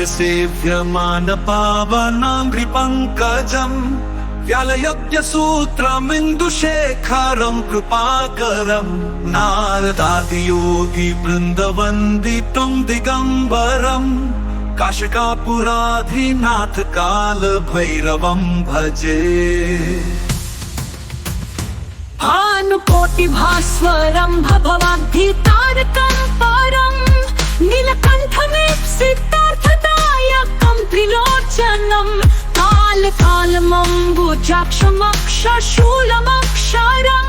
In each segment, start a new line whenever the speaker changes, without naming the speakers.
देवराजसेव्यमानपावनाङ्घ्रिपङ्कजम् व्यालयज्ञसूत्रमिन्दुशेखरं कृपाकरं नारदादियोगिवृन्दवन्दितं दिगम्बरं काशिकापुराधिनाथ कालभैरवं भजे।
भानुकोटिभास्वरं भवाब्धितारकं परं नीलकण्ठमीप्सितार्थदायकं त्रिलोचनं कालकालमम्बुजाक्षमक्षशूलमक्षरं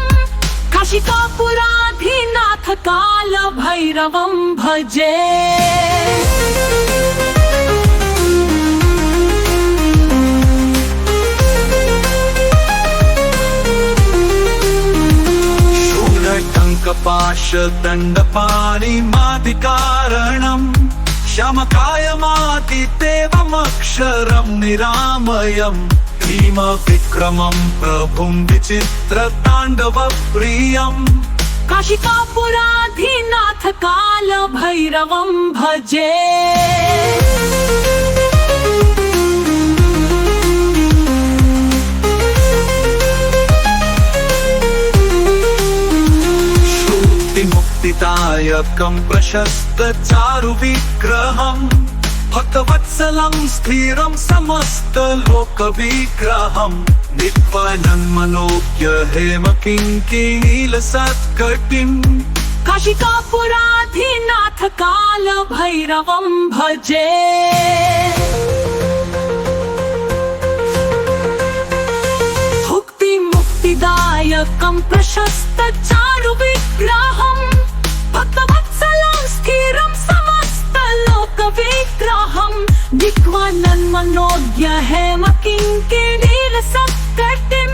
काशिकापुराधिनाथ कालभैरवं भजे।
शूलटङ्कपाशदण्डपाणिमादिकारणं शमकायमादिदेवमक्षरं निरामयं भीमविक्रमं प्रभुं विचित्रताण्डवप्रियं
काशिकापुराधिनाथ कालभैरवं भजे।
मुक्तिदायकं प्रशस्तचारुविग्रहं भक्तवत्सलं स्थिरं समस्तलोकविग्रहं नित्यानन्मनोज्ञ हेमकिङ्किणीलसत्कटिं
काशिकापुराधिनाथ कालभैरवं भजे। मुक्तिदायकं प्रशस्तचारुविग्रहं भक्तवत्सलं स्थिरं समस्तलोकविग्रहं दिक्वानन्मनोज्ञ हेमकिङ्किणीलसत्कटिं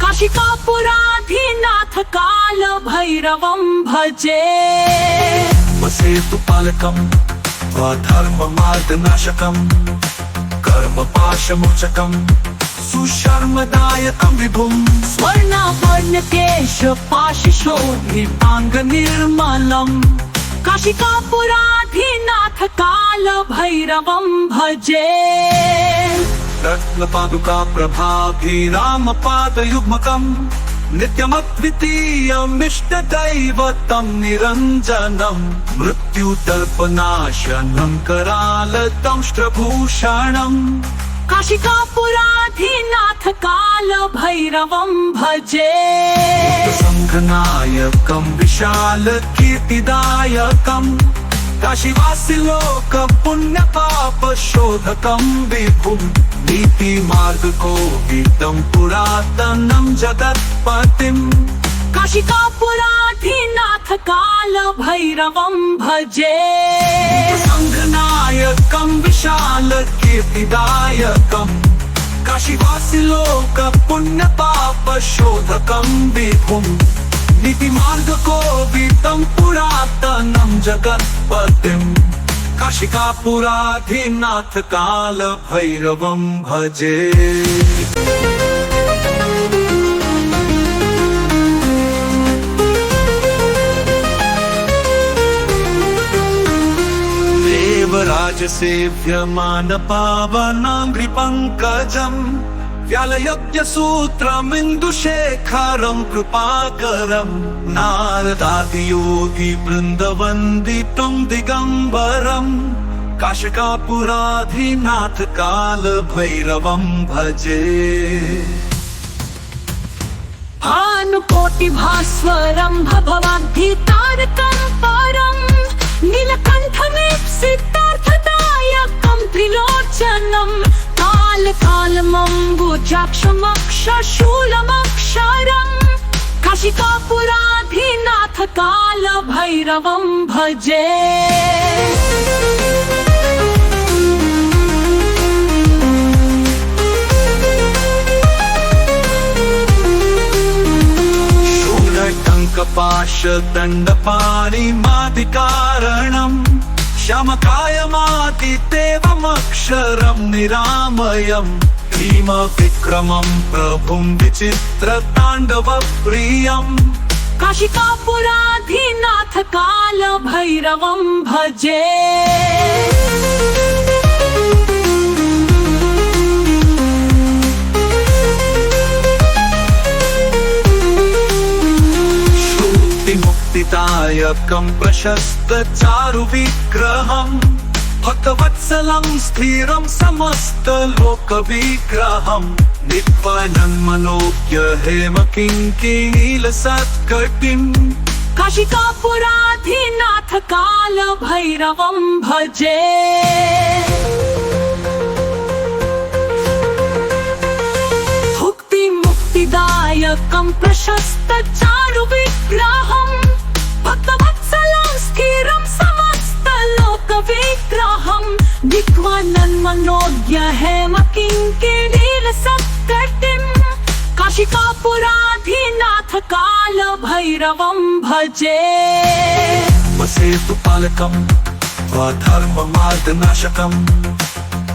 काशिकापुराधिनाथ कालभैरवं भजे।
वसेतुपालकं धर्ममार्गनाशकं कर्मपाशमोचकं सुशर्मदायकं विभुं
स्वर्णाभरणकेशपाशशोभिताङ्गनिर्मलं काशिकापुराधिनाथ कालभैरवं भजे।
रत्नपादुकाप्रभाभिरामपादयुग्मकं नित्यमद्वितीयमिष्टदैवतं निरञ्जनं मृत्युदर्पनाशनं करालदंष्ट्रभूषणं
काशिकापुराधिनाथ कालभैरवं भजे।
सङ्घनायकं विशालकीर्तिदायकं काशीवासिलोकपुण्यपापशोधकं विभुं नीतिमार्गकोविदं पुरातनं जगत्पतिं
काशिकापुराधिनाथ कालभैरवं भजे।
सङ्घनायकं विशालकीर्तिदायकं काशीवासिलोकपुण्यपापशोधकं विभुं नीतिमार्गकोविदं पुरातनं जगत्पतिं काशिकापुराधिनाथ कालभैरवं भजे। देवराजसेव्यमानपावनाङ्घ्रिपङ्कजम् व्यालयज्ञसूत्रमिन्दुशेखरं कृपाकरं नारदादियोगिवृन्दवन्दितं दिगम्बरं काशिकापुराधिनाथ कालभैरवं भजे।
भानुकोटिभास्वरं भवाब्धितारकं परं नीलकण्ठमीप्सितार्थदायकं त्रिलोचनं कालकालमम्बुजाक्षमक्षशूलमक्षरं काशिकापुराधिनाथ कालभैरवं भजे।
शूलटङ्कपाशदण्डपाणिमादिकारणं शमकायमादिदेवमक्षरं निरामयं भीमविक्रमं प्रभुं विचित्रताण्डवप्रियं
काशिकापुराधिनाथ कालभैरवं भजे।
मुक्तिदायकं प्रशस्तचारुविग्रहं भक्तवत्सलं स्थिरं समस्तलोकविग्रहं नित्यानन्दमनोज्ञ हेमकिङ्किणीलसत्कटिं
काशिकापुराधिनाथ कालभैरवं भजे। मुक्तिदायकं प्रशस्तचारुविग्रहं भक्तवत्सलं स्थिरं समस्तलोकविग्रहं दिक्वानन्मनोज्ञ हेमकिङ्किणीलसत्कटिं काशिकापुराधिनाथ कालभैरवं भजे।
वसेतुपालकं धर्ममार्गनाशकं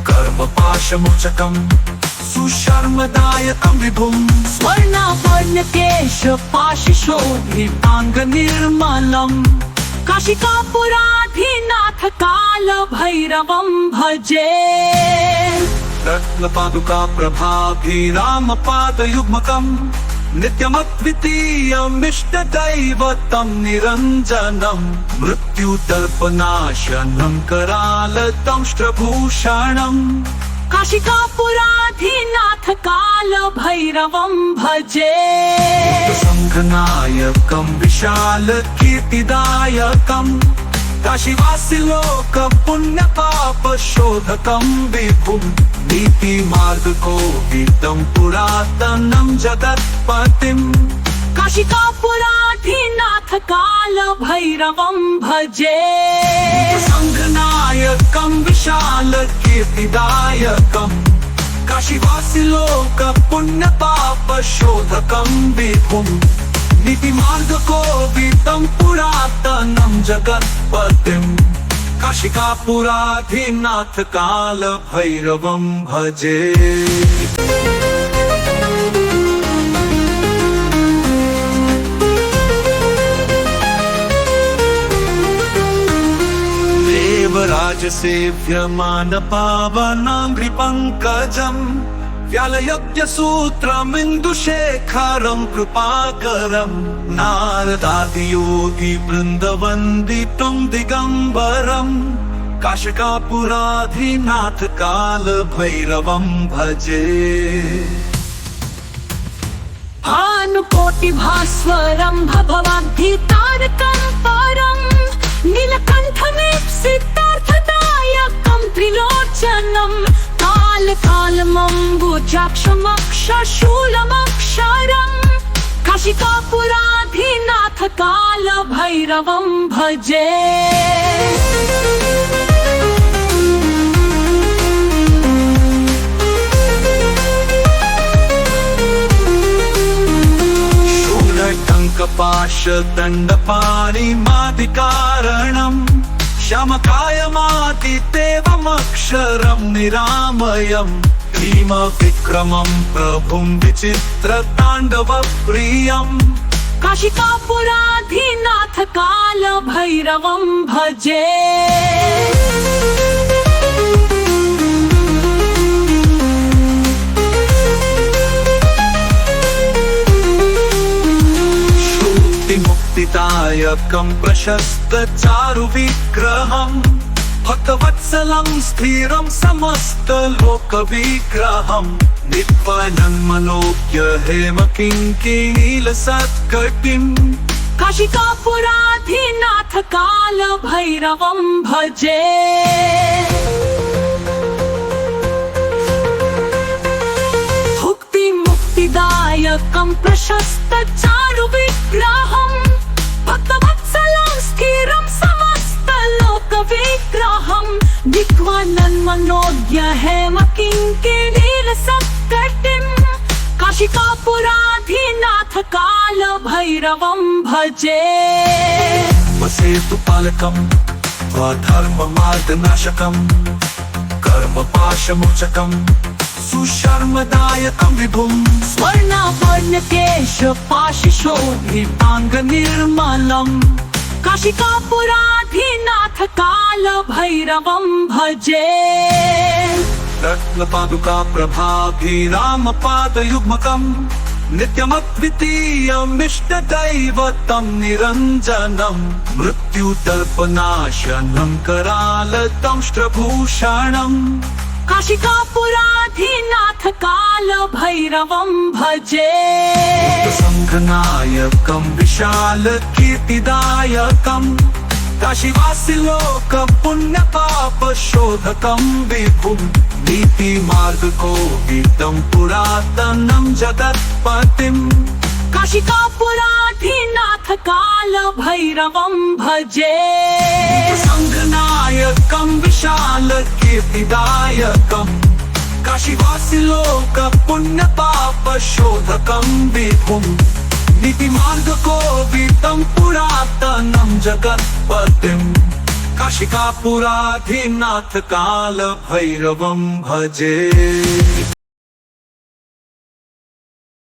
कर्मपाशमोचकं सुशर्मदायकं विभुं
स्वर्णाभरणकेशपाशशोभिताङ्गनिर्मलं काशिकापुराधिनाथ कालभैरवं भजे।
रत्नपादुकाप्रभाभिरामपादयुग्मकं नित्यमद्वितीयमिष्टदैवतं निरञ्जनं मृत्युदर्पनाशनं करालदंष्ट्रभूषणम्
काशिकापुराधिनाथ कालभैरवं भजे।
सङ्घनायकं विशालकीर्तिदायकं काशीवासिलोकपुण्यपापशोधकं विभुं नीतिमार्गकोविदं पुरातनं जगत्पतिं
काशिकापुराधिनाथ कालभैरवं भजे।
सङ्घनायकं विशालकीर्तिदायकं काशीवासिलोकपुण्यपापशोधकं विभुं नीतिमार्गकोविदं पुरातनं जगत्पतिं काशिकापुराधिनाथ कालभैरवं भजे। देवराजसेव्यमानपावनाङ्घ्रिपङ्कजं व्यालयज्ञसूत्रमिन्दुशेखरं कृपाकरं नारदादियोगिवृन्दवन्दितं दिगम्बरं काशिकापुराधिनाथ कालभैरवं भजे।
भानुकोटिभास्वरं भगवद्गीतारकं परं नीलकण्ठमीप्सितार्थदायकं त्रिलोचनं कालकालमम्बुजाक्षमक्षशूलमक्षरं काशिकापुराधिनाथ कालभैरवं भजे।
शूलटङ्कपाशदण्डपाणिमादिकारणं श्यामकायमादिदेवमक्षरं निरामयं भीमविक्रमं प्रभुं विचित्रताण्डवप्रियं
काशिकापुराधिनाथ कालभैरवं भजे।
मुक्तिदायकं प्रशस्तचारुविग्रहं भक्तवत्सलं स्थिरं समस्तलोकविग्रहं नित्यानन्दमनोज्ञ हेमकिङ्किणीलसत्कटिं
काशिकापुराधिनाथ कालभैरवं भजे। मुक्तिदायकं प्रशस्तचारुविग्रहं भक्तवत्सलं स्थिरं समस्तलोकविग्रहं दिक्वानन्मनोज्ञ हेमकिङ्किणीलसत्कटिं काशिकापुराधिनाथ कालभैरवं भजे।
वसेतुपालकं धर्ममार्गनाशकं कर्मपाशमोचकं सुशर्मदायकं विभुं
स्वर्णाभरणकेशपाशशोभिताङ्गनिर्मलं काशिकापुराधिनाथ कालभैरवं भजे।
रत्नपादुकाप्रभाभिरामपादयुग्मकं नित्यमद्वितीयमिष्टदैवतं निरञ्जनं मृत्युदर्पनाशनं करालतं श्रभूषणम्
काशिकापुराधिनाथ काल भैरवं भजे
सङ्घनायकं विशालकीर्तिदायकं काशीवासिलोक पुण्यपापशोधकं विभुं नीतिमार्गकोविदं पुरातनं जगत्पतिम्
काशिकापुराधिनाथ काल भैरवं भजे
सङ्घनायकं विशालकीर्तिदायकं काशीवासिलोक पुण्यपापशोधकं विभुं नीतिमार्गकोविदं पुरातनं जगत्पतिम् काशिकापुराधिनाथ काल भैरवं भजे।